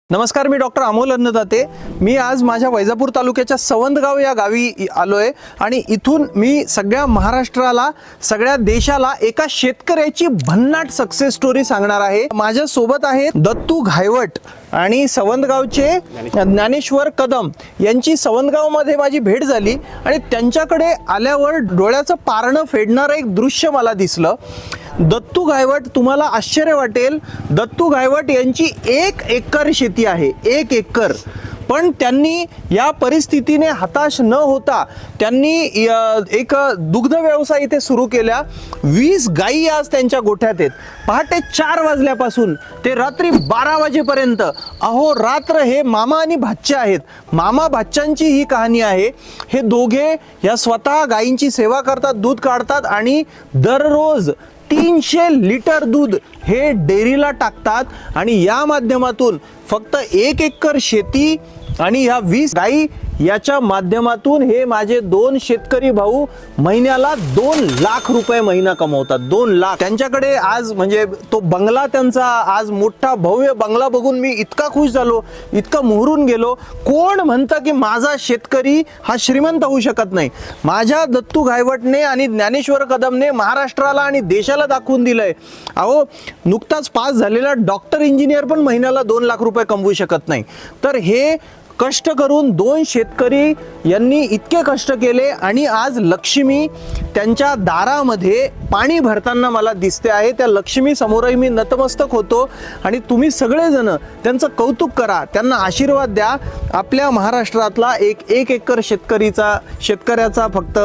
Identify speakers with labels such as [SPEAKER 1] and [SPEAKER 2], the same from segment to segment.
[SPEAKER 1] नमस्कार, मी डॉक्टर अमोल अन्नदाते। मी आज माझ्या वैजापूर तालुक्याच्या सवंदगाव या गावी आलोय आणि इथून मी सगळ्या महाराष्ट्राला, सगळ्या देशाला एका शेतकऱ्याची भन्नाट सक्सेस स्टोरी सांगणार आहे। माझ्या सोबत आहेत दत्तू घायवट आणि सवंदगावचे ज्ञानेश्वर कदम यांची सवंदगावमध्ये माझी भेट झाली आणि त्यांच्याकडे आल्यावर डोळ्याचं पारणं फेडणारं एक दृश्य मला दिसलं। दत्तू घायवट, तुम्हाला आश्चर्य वाटेल, दत्तू घायवट यांची 1 एकर शेती आहे, 1 एकर। पण त्यांनी या परिस्थितीने हताश न होता त्यांनी एक दुग्ध व्यवसाय इथे सुरू केला। 20 गायी आज त्यांच्या गोठ्यात आहेत। पहाटे 4 वाजल्यापासून ते रात्री 12 वाजेपर्यंत अहोरात्र हे मामा आणि भाच्या आहेत। मामा भाच्यांची ही कहाणी आहे। हे दोघे या स्वतः गायींची सेवा करतात, दूध काढतात आणि दररोज 300 लिटर दूध हे डेअरीला टाकतात आणि या माध्यमातून फक्त 1 एकर शेती आणि ह्या 20 गायी याच्या माध्यमातून हे माझे 2 शेतकरी भाऊ महिन्याला 2 लाख रुपये महिना कमवतात। 2 लाख त्यांच्याकडे आज, म्हणजे तो बंगला त्यांचा आज मोठा भव्य बंगला बघून मी इतका खुश झालो, इतका मोहरून गेलो। कोण म्हणतं की माझा शेतकरी हा श्रीमंत होऊ शकत नाही? माझ्या दत्तू घायवटने आणि ज्ञानेश्वर कदमने महाराष्ट्राला आणि देशाला दाखवून दिलंय। अहो, नुकताच पास झालेला डॉक्टर इंजिनियर पण महिन्याला 2 लाख रुपये कमवू शकत नाही। तर हे कष्ट करून 2 शेतकरी यांनी इतके कष्ट केले आणि आज लक्ष्मी त्यांच्या दारामध्ये पाणी भरताना मला दिसते आहे। त्या लक्ष्मी समोरही मी नतमस्तक होतो आणि तुम्ही सगळेजण त्यांचं कौतुक करा, त्यांना आशीर्वाद द्या। आपल्या महाराष्ट्रातला एक एकर शेतकऱ्याचा फक्त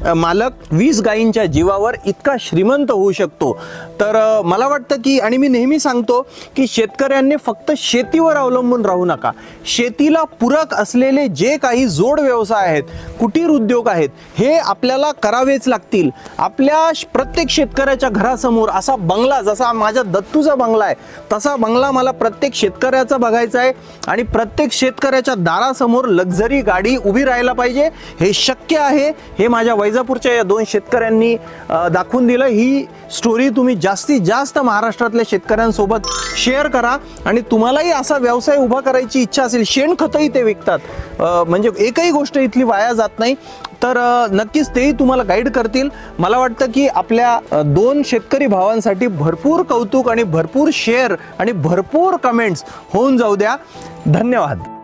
[SPEAKER 1] मालक 20 गायींच्या जीवावर इतका श्रीमंत होऊ शकतो। तर मला वाटतं की, आणि मी नेहमी सांगतो की शेतकऱ्यांनी फक्त शेतीवर अवलंबून राहू नका। शेतीला पूरक असलेले जे काही जोड व्यवसाय आहेत, कुटीर उद्योग आहेत, हे आपल्याला करावेच लागतील। आपल्या प्रत्येक शेतकऱ्याच्या घरासमोर असा बंगला, जसा माझ्या दत्तूचा बंगला आहे तसा बंगला मला प्रत्येक शेतकऱ्याचा बघायचा आहे आणि प्रत्येक शेतकऱ्याच्या दारासमोर लक्झरी गाडी उभी राहायला पाहिजे। हे शक्य आहे, हे माझ्या वैजापूरच्या या 2 शेतकऱ्यांनी दाखवून दिलं। ही स्टोरी तुम्ही जास्तीत जास्त महाराष्ट्रातल्या शेतकऱ्यांसोबत शेअर करा आणि तुम्हालाही असा व्यवसाय उभा करायची इच्छा असेल, शेणखतही ते विकतात, म्हणजे एकही गोष्ट इथली वाया जात नाही, तर नक्कीच तेही तुम्हाला गाईड करतील। मला वाटतं की आपल्या 2 शेतकरी भावांसाठी भरपूर कौतुक आणि भरपूर शेअर आणि भरपूर कमेंट्स होऊन जाऊ द्या। धन्यवाद।